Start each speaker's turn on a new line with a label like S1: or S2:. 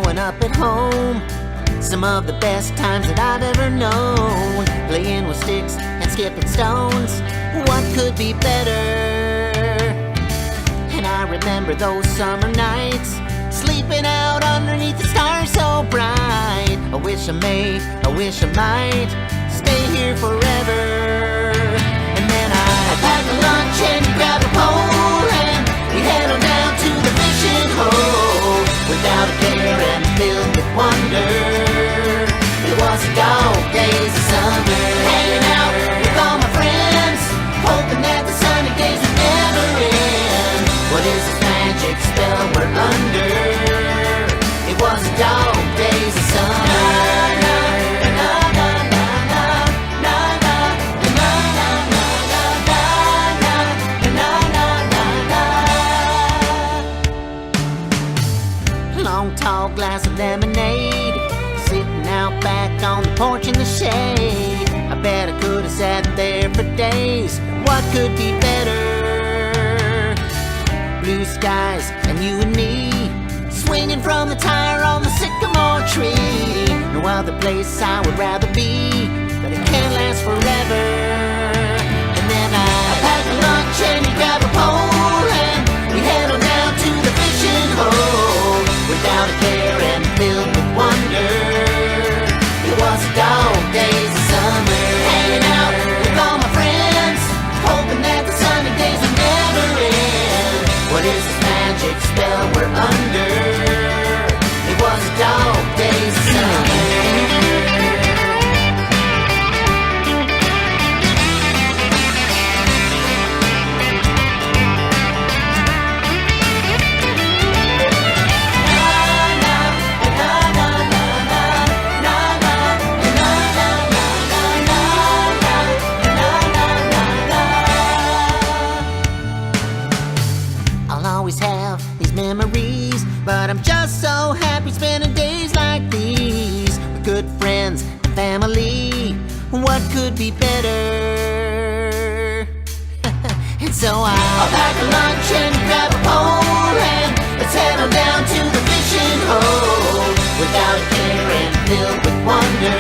S1: growing up at home, some of the best times that I've ever known. Playing with sticks and skipping stones, what could be better? And I remember those summer nights, sleeping out underneath the stars so bright. I wish I might stay here forever. And then I pack a lunch and grab a pole, and we head on down to the fishing hole. Without a care and filled with wonder, it was the dog days of summer. Hanging out with all my friends, hoping that the sunny days would never end. What is this magic spell we're under? It was the dog days of summer. Long tall glass of lemonade, sitting out back on the porch in the shade. I bet I could have sat there for days. What could be better? Blue skies and you and me, swinging from the tire on the sycamore tree. No other place I would rather be, but it can't last forever. And then I pack a lunch and you grab a pole, and we head on down to the fishing hole. Without a care and filled with wonder, it was the dog days of summer. Hanging out with all my friends, hoping that the sunny days would never end. What is this magic spell we're under? It was the dog days of summer. Always have these memories, but I'm just so happy spending days like these with good friends and family. What could be better? And so I'll pack a lunch and grab a pole, and let's head on down to the fishing hole. Without a care and filled with wonder,